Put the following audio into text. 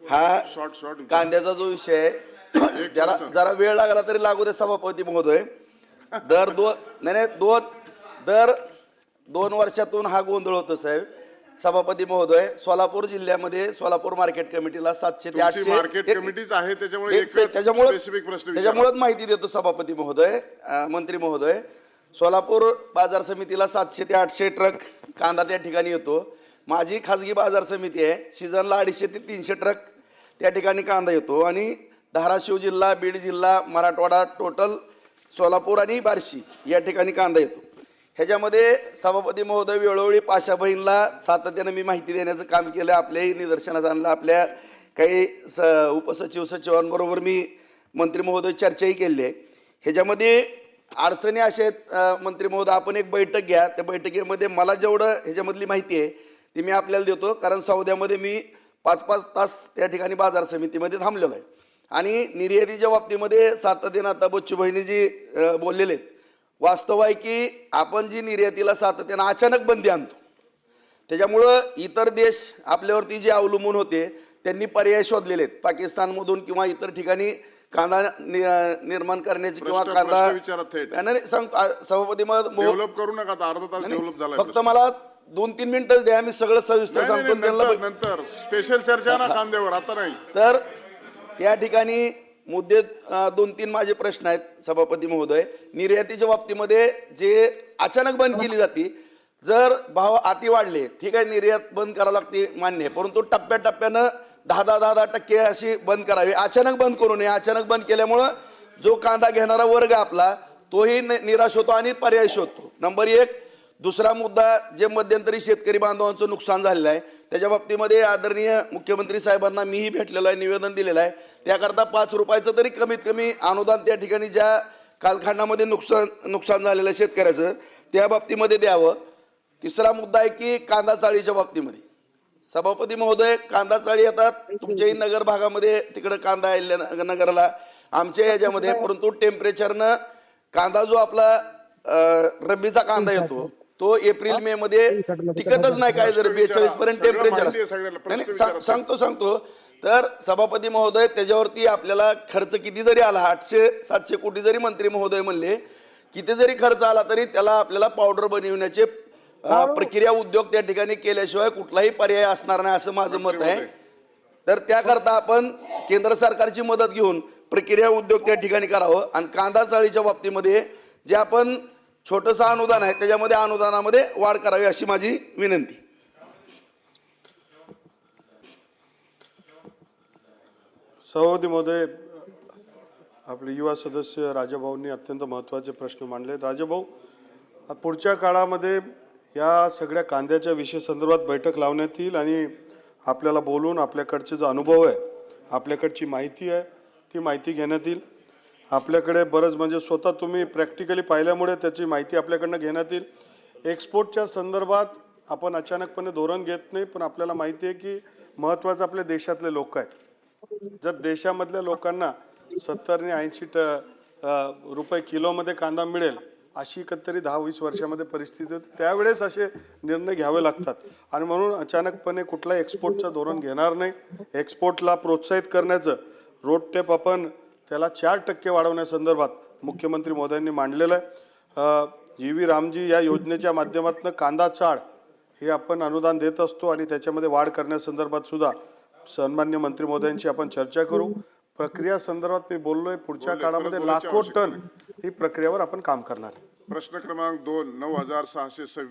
हा कांद्याचा जो विषय आहे जरा वेळ लागला तरी लागू दे सभापती महोदय. दर दोन वर्षातून हा गोंधळ होतो साहेब. सभापती महोदय, सोलापूर जिल्ह्यामध्ये सोलापूर मार्केट कमिटीला 700 ते 800 मार्केट कमिटीज आहे, त्याच्यामुळे माहिती देतो सभापती महोदय. मंत्री महोदय, सोलापूर बाजार समितीला 700 ते 800 ट्रक कांदा त्या ठिकाणी येतो. माझी खाजगी बाजार समिती आहे, सीझनला 250 ते 300 ट्रक त्या ठिकाणी कांदा येतो. आणि धाराशिव जिल्हा, बीड जिल्हा, मराठवाडा, टोटल सोलापूर आणि बार्शी या ठिकाणी कांदा येतो. ह्याच्यामध्ये सभापती महोदय वेळोवेळी पाशा बहीणला सातत्यानं मी माहिती देण्याचं काम केलं. आपल्याही निदर्शनास आणलं. आपल्या काही उपसचिव सचिवांबरोबर मी मंत्री महोदय चर्चाही केली आहे. ह्याच्यामध्ये अडचणी अशा आहेत मंत्री महोदय, आपण एक बैठक घ्या. त्या बैठकीमध्ये मला जेवढं ह्याच्यामधली माहिती आहे ती मी आपल्याला देतो. कारण सौद्यामध्ये मी 5-5 तास त्या ठिकाणी बाजार समितीमध्ये थांबलेलो आहे. आणि निर्यातीच्या बाबतीमध्ये सातत्यानं आता बच्चू बहिणी जी बोललेले आहेत, वास्तव आहे की आपण जी निर्यातीला सातत्यानं अचानक बंदी आणतो, त्याच्यामुळं इतर देश आपल्यावरती जे अवलंबून होते त्यांनी पर्याय शोधलेले आहेत. पाकिस्तानमधून किंवा इतर ठिकाणी कांदा निर्माण करण्याचे किंवा कांदा सभापती डेव्हलप करू नका, अर्धा तास डेव्हलप झाला. फक्त मला 2-3 मिनिटं द्या, मी सगळं सविस्तर सांगतो. नंतर स्पेशल चर्चा ना कांद्यावर, आता नाही. तर या ठिकाणी मुद्दे 2-3 माझे प्रश्न आहेत सभापती महोदय. निर्यातीच्या बाबतीमध्ये जे अचानक बंद केली जाते, जर भाव अति वाढले ठीक आहे, निर्यात बंद करावं लागते मान्य आहे, परंतु टप्प्याटप्प्यानं 10% अशी बंद करावी. अचानक बंद करू नये. अचानक बंद केल्यामुळं जो कांदा घेणारा वर्ग आपला तोही निराश होतो आणि पर्याय शोधतो. नंबर 1. दुसरा मुद्दा, जे मध्यंतरी शेतकरी बांधवांचं नुकसान झालेलं आहे त्याच्या बाबतीमध्ये आदरणीय मुख्यमंत्री साहेबांना मीही भेटलेलो आहे, निवेदन दिलेलं आहे. त्याकरता 5 रुपयाचं तरी कमीत कमी अनुदान त्या ठिकाणी ज्या कालखंडामध्ये नुकसान झालेलं आहे शेतकऱ्याचं त्या बाबतीमध्ये द्यावं. तिसरा मुद्दा आहे की कांदा चाळीच्या बाबतीमध्ये सभापती महोदय, कांदा चाळी येतात तुमच्याही नगर भागामध्ये, तिकडं कांदा नगरला आमच्या याच्यामध्ये, परंतु टेम्परेचरनं कांदा जो आपला रब्बीचा कांदा येतो तो एप्रिल-मे मध्ये टिकतच नाही. काय जर 42 पर्यंत टेम्परेचर असतं. सांगतो तर सभापती महोदय, त्याच्यावरती आपल्याला खर्च किती जरी आला, 800-700 कोटी जरी मंत्री महोदय म्हणले, किती जरी खर्च आला तरी त्याला आपल्याला पावडर बनविण्याचे प्रक्रिया उद्योग त्या ठिकाणी केल्याशिवाय कुठलाही पर्याय असणार नाही असं माझं मत आहे. तर त्याकरता आपण केंद्र सरकारची मदत घेऊन प्रक्रिया उद्योग त्या ठिकाणी करावं. आणि कांदा चाळीच्या बाबतीमध्ये जे आपण छोटंसं अनुदान आहे त्याच्यामध्ये अनुदानामध्ये वाढ करावी अशी माझी विनंती. सभापती महोदय, आपले युवा सदस्य राजाभाऊंनी अत्यंत महत्त्वाचे प्रश्न मांडले. राजाभाऊ, पुढच्या काळामध्ये या सगळ्या कांद्याच्या विषय संदर्भात बैठक लावण्यात येईल आणि आपल्याला बोलून आपल्याकडचे जो अनुभव आहे, आपल्याकडची माहिती आहे ती माहिती घेण्यात येईल. आपल्याकडे बरंच म्हणजे स्वतः तुम्ही प्रॅक्टिकली पाहिल्यामुळे त्याची माहिती आपल्याकडनं घेण्यात येईल. एक्सपोर्टच्या संदर्भात आपण अचानकपणे धोरण घेत नाही, पण आपल्याला माहिती आहे की महत्त्वाचं आपल्या देशातले लोक आहेत. जर देशामधल्या लोकांना 70 आणि 80 रुपये किलोमध्ये कांदा मिळेल अशी कधीतरी 10-20 वर्षामध्ये परिस्थिती होती, त्यावेळेस असे निर्णय घ्यावे लागतात. आणि म्हणून अचानकपणे कुठलाही एक्सपोर्टचं धोरण घेणार नाही. एक्सपोर्टला प्रोत्साहित करण्याचं रोड टेप आपण त्याला 4% वाढवण्यासंदर्भात मुख्यमंत्री महोदयांनी मांडलेलं आहे. जी.व्ही. रामजी या योजनेच्या माध्यमातून कांदा चाळ हे आपण अनुदान देत असतो आणि त्याच्यामध्ये वाढ करण्यासंदर्भात सुद्धा सन्मान्य मंत्री महोदयांची आपण चर्चा करू. प्रक्रिया संदर्भात मी बोललोय, पुढच्या काळामध्ये लाखो टन ही प्रक्रियेवर आपण काम करणार. प्रश्न क्रमांक 2, 9626